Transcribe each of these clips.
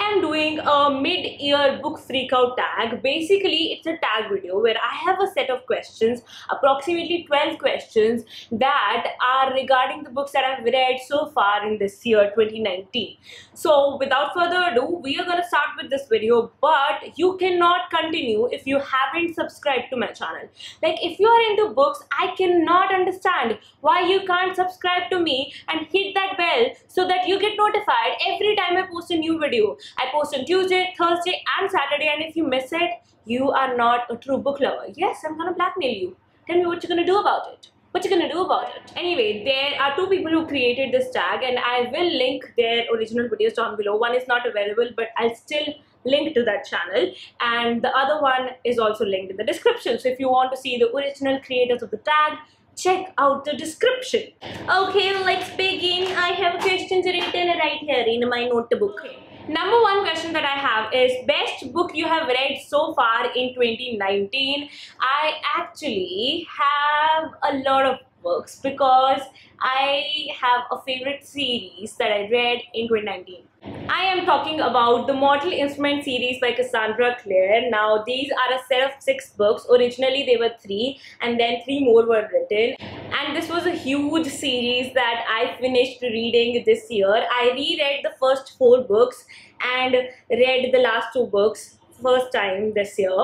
I am doing a mid-year book freakout tag. Basically, it's a tag video where I have a set of questions, approximately 12 questions that are regarding the books that I've read so far in this year 2019. So without further ado, we are going to start with this video, but you cannot continue if you haven't subscribed to my channel. Like, if you are into books, I cannot understand why you can't subscribe to me and hit that bell so that you get notified every time I post a new video. I post on Tuesday, Thursday and Saturday, and if you miss it, you are not a true book lover. Yes, I'm gonna blackmail you. Tell me what you're gonna do about it. What you gonna do about it? Anyway, there are two people who created this tag, and I will link their original videos down below. One is not available, but I'll still link to that channel, and the other one is also linked in the description. So if you want to see the original creators of the tag, check out the description. Okay, let's begin. I have questions written right here in my notebook. Okay. Number one question that I have is best book you have read so far in 2019. I actually have a lot of books because I have a favorite series that I read in 2019. I am talking about the Mortal Instruments series by Cassandra Clare. Now, these are a set of 6 books. Originally, they were 3, and then 3 more were written. And this was a huge series that I finished reading this year. I reread the first 4 books and read the last 2 books first time this year,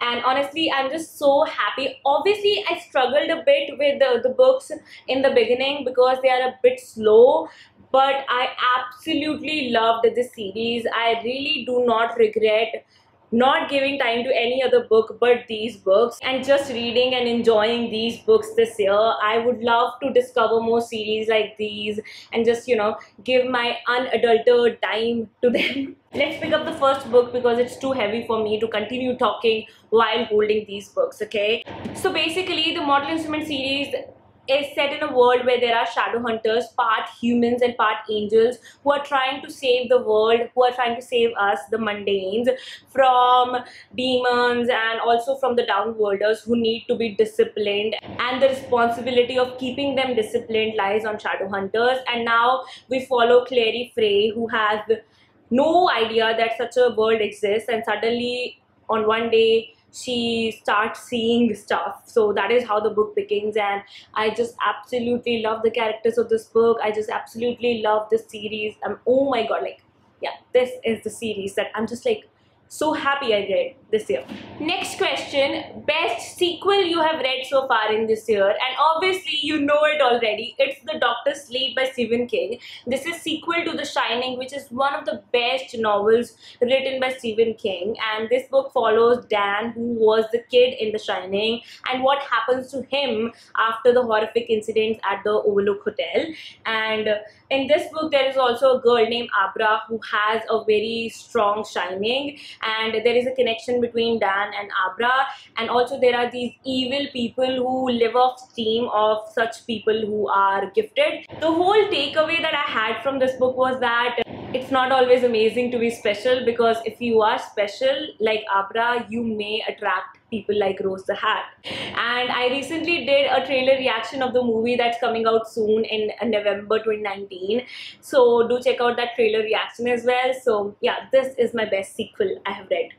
and honestly I'm just so happy. Obviously I struggled a bit with the books in the beginning because they are a bit slow, but I absolutely loved this series. I really do not regret not giving time to any other book but these books, and just reading and enjoying these books this year. I would love to discover more series like these and just, you know, give my unadulterated time to them. Let's pick up the first book because it's too heavy for me to continue talking while holding these books, okay? So basically, the Mortal Instruments series is set in a world where there are shadow hunters, part humans and part angels, who are trying to save the world, who are trying to save us, the mundanes, from demons and also from the downworlders who need to be disciplined, and the responsibility of keeping them disciplined lies on shadow hunters. And now we follow Clary Frey, who has no idea that such a world exists, and suddenly on one day she starts seeing stuff. So that is how the book begins, and I just absolutely love the characters of this book. I just absolutely love this series. Oh my god, like, yeah, this is the series that I'm just like so happy I read this year. Next question, best sequel you have read so far in this year, and obviously you know it already. It's The Doctor Sleep by Stephen King. This is sequel to The Shining, which is one of the best novels written by Stephen King, and this book follows Dan, who was the kid in The Shining, and what happens to him after the horrific incidents at the Overlook Hotel. And in this book there is also a girl named Abra who has a very strong shining, and there is a connection between Dan and Abra, and also there are these evil people who live off steam of such people who are gifted. The whole takeaway that I had from this book was that it's not always amazing to be special, because if you are special like Abra, you may attract people like Rose the Hat. And I recently did a trailer reaction of the movie that's coming out soon in November 2019, so do check out that trailer reaction as well. So yeah, this is my best sequel I have read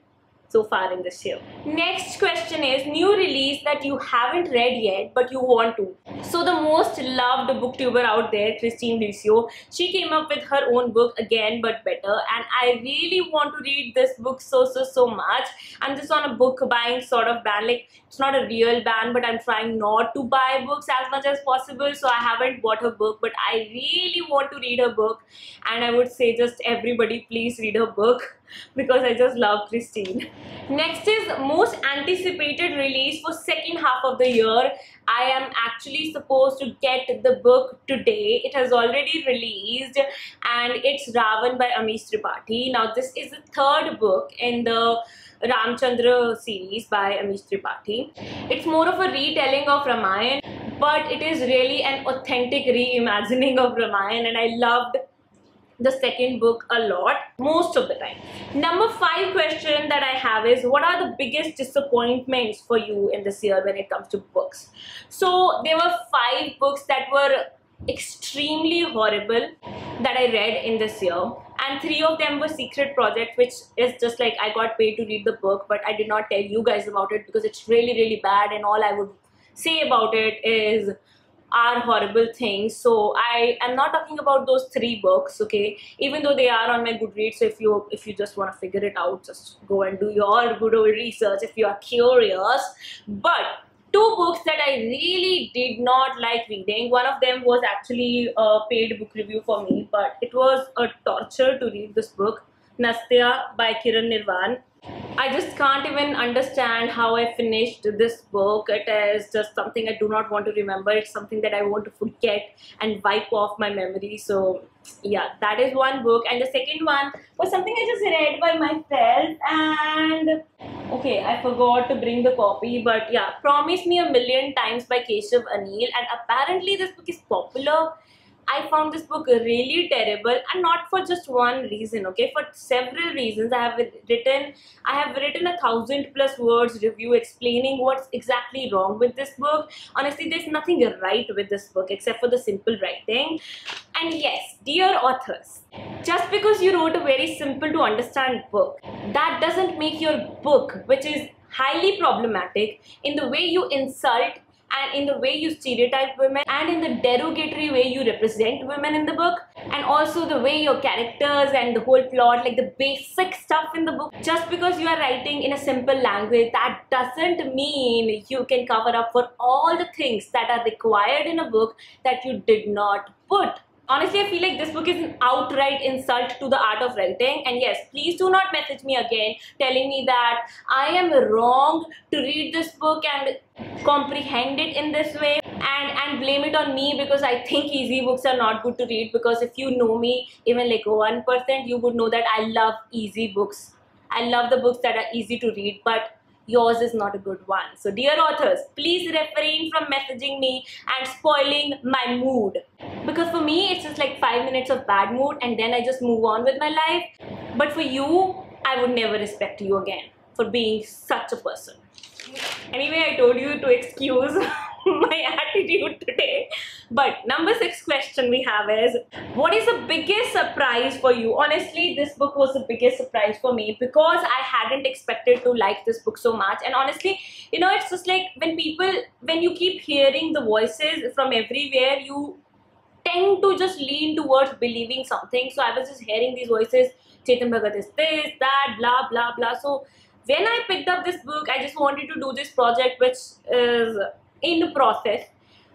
so far in this year. Next question is new release that you haven't read yet but you want to. So the most loved booktuber out there, Christine Lucio, she came up with her own book again but better, and I really want to read this book so much. I'm just on a book buying sort of ban. Like, it's not a real ban, but I'm trying not to buy books as much as possible, so I haven't bought her book, but I really want to read her book, and I would say just everybody please read her book because I just love Christine. Next is most anticipated release for second half of the year. I am actually supposed to get the book today. It has already released, and it's Ravan by Amish Tripathi. Now this is the 3rd book in the Ramchandra series by Amish Tripathi. It's more of a retelling of Ramayana, but it is really an authentic reimagining of Ramayana, and I loved the second book a lot most of the time. Number 5 question that I have is, what are the biggest disappointments for you in this year when it comes to books? So there were 5 books that were extremely horrible that I read in this year, and 3 of them were secret projects, which is just like I got paid to read the book, but I did not tell you guys about it because it's really, really bad, and all I would say about it is are horrible things. So I am not talking about those 3 books, okay, even though they are on my Goodreads. So if you just want to figure it out, just go and do your good old research if you are curious. But 2 books that I really did not like reading. One of them was actually a paid book review for me, but it was a torture to read this book, Nastya by Kiran Nirvan. I just can't even understand how I finished this book. It is just something I do not want to remember. It's something that I want to forget and wipe off my memory. So yeah, that is one book. And the second one was something I just read by myself, and okay, I forgot to bring the copy, but yeah, Promise Me a Million Times by Keshav Anil, and apparently this book is popular. I found this book really terrible, and not for just one reason, okay, for several reasons. I have written 1,000+ words review explaining what's exactly wrong with this book. Honestly, there's nothing right with this book except for the simple writing. And yes, dear authors, just because you wrote a very simple to understand book, that doesn't make your book, which is highly problematic in the way you insult and in the way you stereotype women and in the derogatory way you represent women in the book, and also the way your characters and the whole plot, like the basic stuff in the book, just because you are writing in a simple language, that doesn't mean you can cover up for all the things that are required in a book that you did not put. Honestly, I feel like this book is an outright insult to the art of writing. And yes, please do not message me again telling me that I am wrong to read this book and comprehend it in this way, and blame it on me because I think easy books are not good to read. Because if you know me even like 1%, you would know that I love easy books. I love the books that are easy to read, but yours is not a good one. So dear authors, please refrain from messaging me and spoiling my mood, because for me it's just like 5 minutes of bad mood and then I just move on with my life. But for you, I would never respect you again for being such a person. Anyway, I told you to excuse my attitude today. But number 6 question we have is, what is the biggest surprise for you? Honestly, this book was the biggest surprise for me because I hadn't expected to like this book so much. And honestly, you know, it's just like when you keep hearing the voices from everywhere, you tend to just lean towards believing something. So I was just hearing these voices, Chetan Bhagat is this, that, blah, blah, blah. So when I picked up this book, I just wanted to do this project which is in process.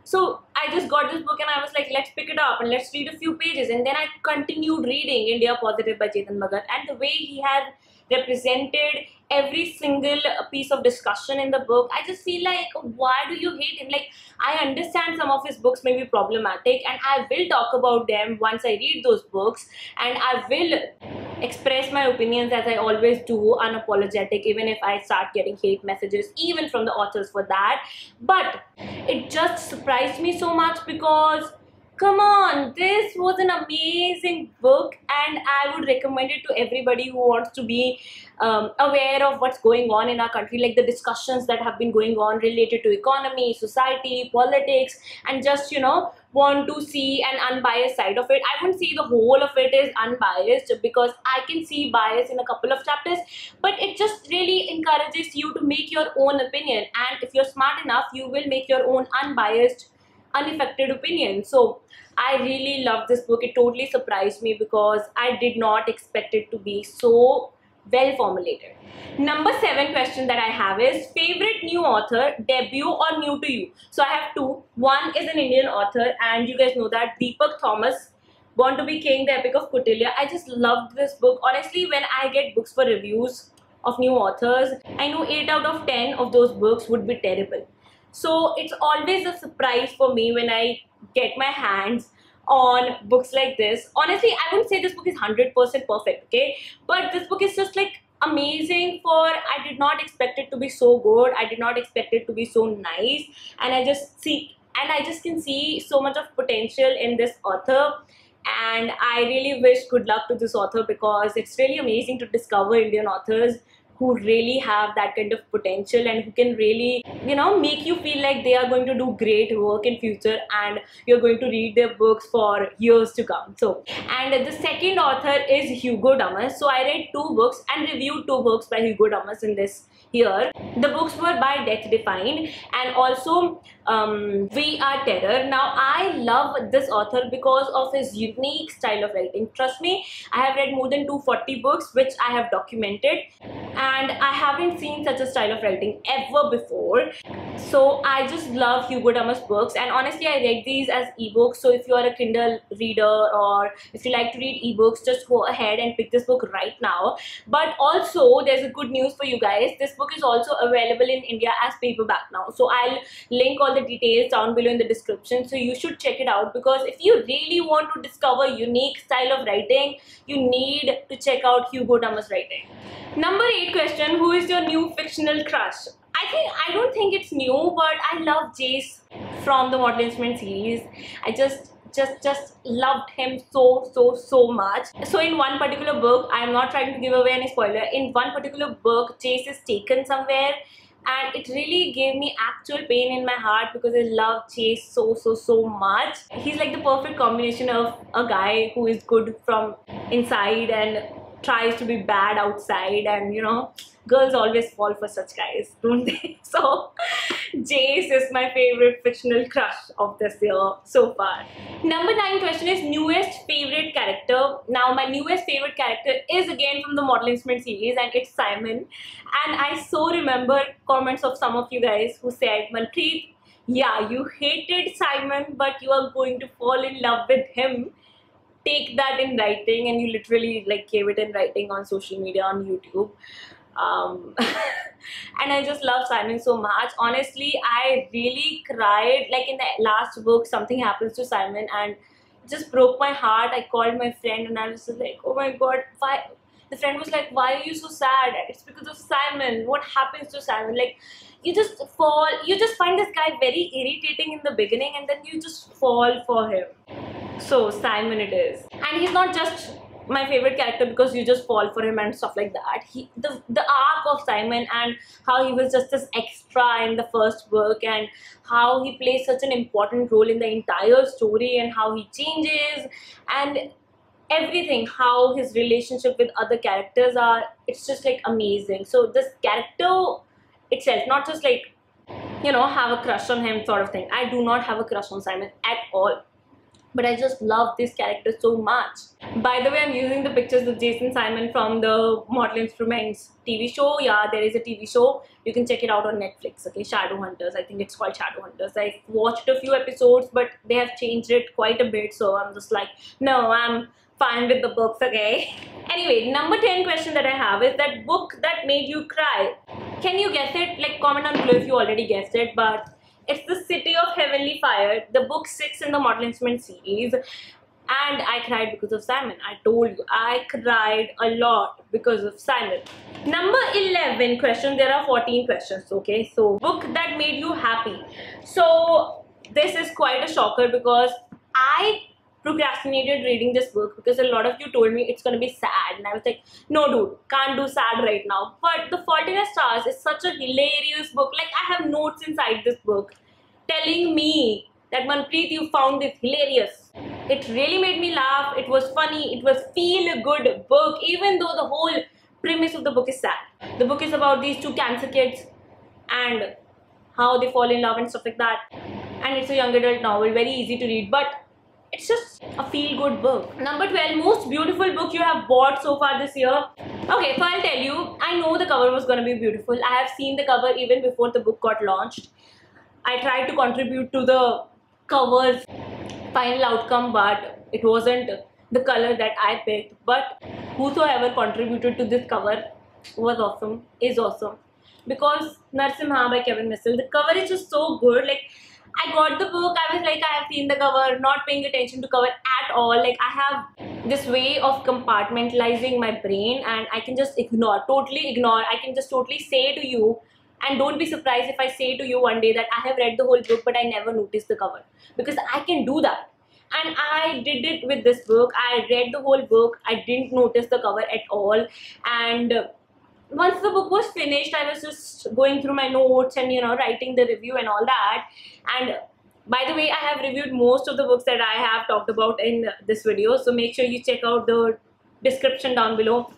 So I just got this book and I was like, let's pick it up and let's read a few pages. And then I continued reading India Positive by Chetan Bhagat, and the way he has represented every single piece of discussion in the book, I just feel like, why do you hate him? Like, I understand some of his books may be problematic, and I will talk about them once I read those books, and I will express my opinions as I always do, unapologetic, even if I start getting hate messages even from the authors for that. But it just surprised me so much because, come on, this was an amazing book, and I would recommend it to everybody who wants to be aware of what's going on in our country, like the discussions that have been going on related to economy, society, politics, and just, you know, want to see an unbiased side of it. I wouldn't say the whole of it is unbiased because I can see bias in a couple of chapters, but it just really encourages you to make your own opinion, and if you're smart enough, you will make your own unbiased, unaffected opinion. So I really love this book. It totally surprised me because I did not expect it to be so well formulated. Number 7 question that I have is, favorite new author, debut or new to you? So I have 2. One is an Indian author, and you guys know that, Deepak Thomas, Born to be King, The Epic of Kautilya. I just loved this book. Honestly, when I get books for reviews of new authors, I know 8 out of 10 of those books would be terrible. So it's always a surprise for me when I get my hands on books like this. Honestly, I wouldn't say this book is 100% perfect, okay? But this book is just like amazing for, I did not expect it to be so good. I did not expect it to be so nice. And I just can see so much of potential in this author. And I really wish good luck to this author because it's really amazing to discover Indian authors who really have that kind of potential and who can really, you know, make you feel like they are going to do great work in future and you're going to read their books for years to come. So, and the second author is Hugo Dumas. So I read 2 books and reviewed 2 books by Hugo Dumas in this here. The books were by Death Defined and also We Are Terror. Now I love this author because of his unique style of writing. Trust me, I have read more than 240 books which I have documented, and I haven't seen such a style of writing ever before. So I just love Hugo Dumas books, and honestly I read these as ebooks. So if you are a Kindle reader or if you like to read ebooks, just go ahead and pick this book right now. But also there's a good news for you guys. This book is also available in India as paperback now. So I'll link all the details down below in the description, so you should check it out, because if you really want to discover unique style of writing, you need to check out Hugo Dumas writing. Number 8 question: who is your new fictional crush? I don't think it's new, but I love Jace from the Mortal Instruments series. I just loved him so much. So in one particular book, I'm not trying to give away any spoiler, in one particular book Jace is taken somewhere, and it really gave me actual pain in my heart because I love Chase so much. He's like the perfect combination of a guy who is good from inside and tries to be bad outside, and you know, girls always fall for such guys, don't they? So Jace is my favorite fictional crush of this year so far. Number 9 question is newest favorite character. Now my newest favorite character is again from the Mortal Instruments series, and it's Simon. And I so remember comments of some of you guys who said, Manpreet, yeah, you hated Simon, but you are going to fall in love with him. Take that in writing, and you literally like gave it in writing on social media, on YouTube. And I just love Simon so much. Honestly, I really cried. Like in the last book, something happens to Simon and it just broke my heart. I called my friend and I was just like, oh my god, why? The friend was like, why are you so sad? It's because of Simon. What happens to Simon? Like, you just find this guy very irritating in the beginning, and then you just fall for him. So Simon it is. And he's not just my favorite character because you just fall for him and stuff like that. The arc of Simon and how he was just this extra in the first book, and how he plays such an important role in the entire story, and how he changes, and everything, how his relationship with other characters are, it's just like amazing. So this character itself, not just like, you know, have a crush on him sort of thing. I do not have a crush on Simon at all, but I just love this character so much. By the way, I'm using the pictures of Jason Simon from the Mortal Instruments TV show. Yeah, there is a TV show. You can check it out on Netflix, okay? Shadowhunters. I think it's called Shadowhunters. I watched a few episodes, but they have changed it quite a bit. So I'm just like, no, I'm fine with the books, okay? Anyway, number 10 question that I have is that book that made you cry. Can you guess it? Like, comment down below if you already guessed it, but it's The City of Heavenly Fire, the book 6 in the Mortal Instruments series. And I cried because of Simon. I told you, I cried a lot because of Simon. Number 11 question, there are 14 questions, okay? So, book that made you happy. So, this is quite a shocker because I procrastinated reading this book because a lot of you told me it's going to be sad, and I was like, no dude, can't do sad right now. But The Fault in Our Stars is such a hilarious book. Like, I have notes inside this book telling me that Manpreet, you found this hilarious. It really made me laugh. It was funny. It was feel-good book, even though the whole premise of the book is sad. The book is about these 2 cancer kids and how they fall in love and stuff like that. And it's a young adult novel, very easy to read, but it's just a feel-good book. Number 12, most beautiful book you have bought so far this year. Okay, so I'll tell you, I know the cover was going to be beautiful. I have seen the cover even before the book got launched. I tried to contribute to the cover's final outcome, but it wasn't the color that I picked. But whosoever contributed to this cover was awesome, is awesome. Because Narsimha by Kevin Missel, the cover is just so good. Like, I got the book, I was like, I have seen the cover, not paying attention to cover at all. Like, I have this way of compartmentalizing my brain, and I can just ignore, totally ignore. I can just totally say to you, and don't be surprised if I say to you one day that I have read the whole book but I never noticed the cover, because I can do that. And I did it with this book. I read the whole book, I didn't notice the cover at all, and once the book was finished, I was just going through my notes and writing the review and all that. And by the way, I have reviewed most of the books that I have talked about in this video, so make sure you check out the description down below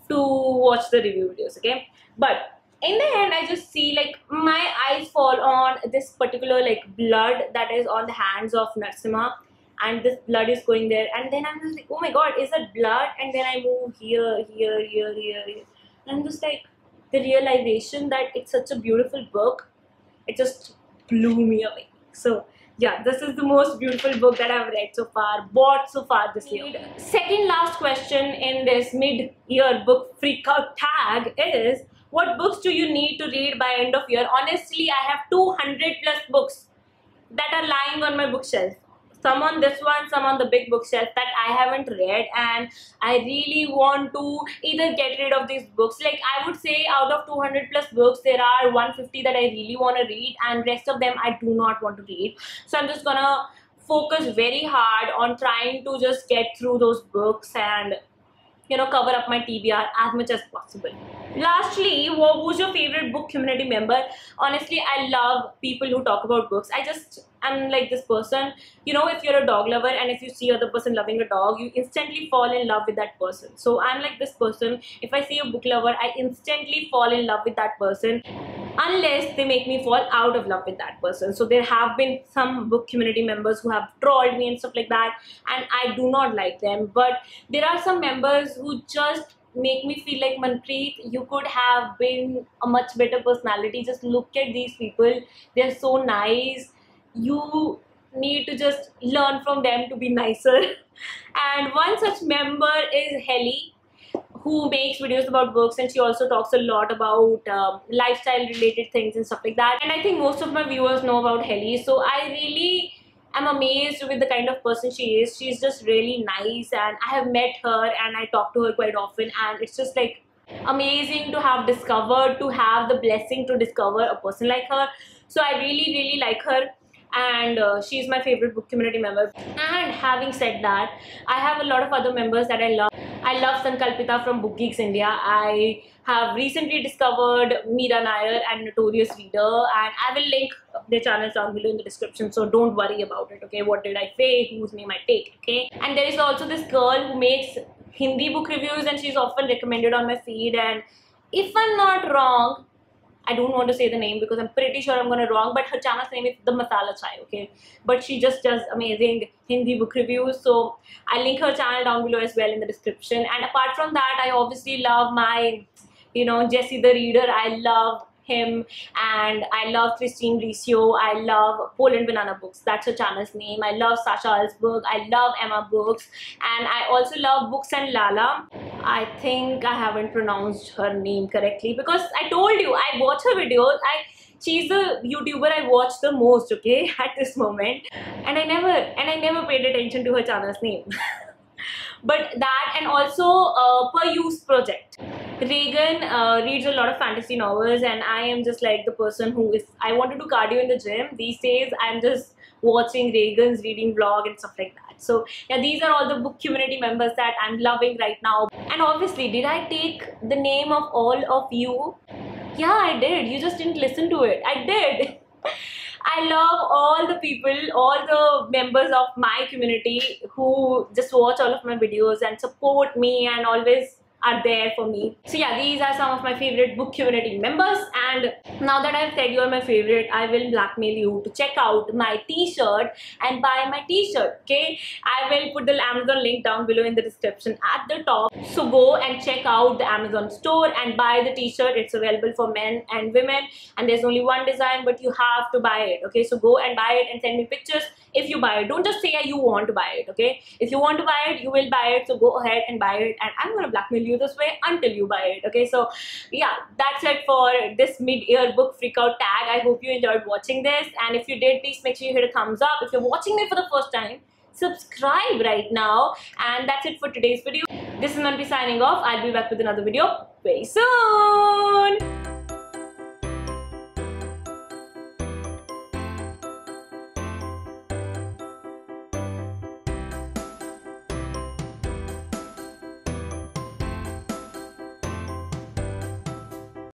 to watch the review videos, okay? But in the end, I just see like my eyes fall on this particular like blood that is on the hands of Narsimha, and this blood is going there, and then I'm just like, oh my god, is that blood? And then I move here, and I'm just like, the realization that it's such a beautiful book, it just blew me away. So yeah, this is the most beautiful book that I've read so far, bought so far this year. Second last question in this mid-year book freakout tag is, what books do you need to read by end of year? Honestly, I have 200 plus books that are lying on my bookshelf. Some on this one, some on the big bookshelf that I haven't read, and I really want to either get rid of these books. Like, I would say out of 200 plus books, there are 150 that I really want to read, and rest of them I do not want to read. So I'm just gonna focus very hard on trying to just get through those books and cover up my TBR as much as possible. Lastly, who's your favorite book community member? Honestly, I love people who talk about books. I'm like this person, if you're a dog lover and if you see other person loving a dog, you instantly fall in love with that person. So I'm like this person. If I see a book lover, I instantly fall in love with that person, unless they make me fall out of love with that person. So there have been some book community members who have trolled me and stuff like that, and I do not like them. But there are some members who just make me feel like, Manpreet, you could have been a much better personality. Just look at these people, they're so nice. You need to just learn from them to be nicer. And one such member is Helly, who makes videos about books, and she also talks a lot about lifestyle related things and stuff like that. And I think most of my viewers know about Helly, so I really am amazed with the kind of person she is. She's just really nice, and I have met her and I talk to her quite often, and it's just like amazing to have the blessing to discover a person like her. So I really like her, and she's my favorite book community member. And having said that, I have a lot of other members that I love. I love Sankalpita from Book Geeks India. I have recently discovered Meera Nair and Notorious Reader, and I will link their channels down below in the description, so don't worry about it, okay? What did I say? Whose name I take, okay? And there is also this girl who makes Hindi book reviews, and she's often recommended on my feed, and if I'm not wrong, I don't want to say the name because I'm pretty sure I'm gonna wrong, but her channel's name is The Masala Chai, okay? But she just does amazing Hindi book reviews, so I'll link her channel down below as well in the description. And apart from that, I obviously love my, Jesse the Reader. I love him, and I love Christine Riccio. I love Poland Banana Books, that's her channel's name. I love Sasha Alsberg. I love Emma Books, and I also love Books and Lala. I think I haven't pronounced her name correctly because I told you I watch her videos. She's the YouTuber I watch the most, okay, at this moment, and I never paid attention to her channel's name. But that, and also Per Use Project. Reagan reads a lot of fantasy novels, and I am just like the person who, if I want to do cardio in the gym these days, I'm just watching Reagan's reading vlog and stuff like that. So yeah, these are all the book community members that I'm loving right now. And obviously, did I take the name of all of you? Yeah, I did. You just didn't listen to it. I did. I love all the people, all the members of my community who just watch all of my videos and support me and always are there for me. So yeah, these are some of my favorite book community members, and now that I've said you're my favorite, I will blackmail you to check out my t-shirt and buy my t-shirt, okay? I will put the Amazon link down below in the description at the top, so go and check out the Amazon store and buy the t-shirt. It's available for men and women, and there's only one design, but you have to buy it, okay? So go and buy it and send me pictures if you buy it. Don't just say you want to buy it, okay? If you want to buy it, you will buy it, so go ahead and buy it, and I'm gonna blackmail you this way until you buy it, okay? So yeah, that's it for this mid-year book freakout tag. I hope you enjoyed watching this, and if you did, please make sure you hit a thumbs up. If you're watching me for the first time, subscribe right now. And that's it for today's video. This is Manpreet signing off. I'll be back with another video very soon.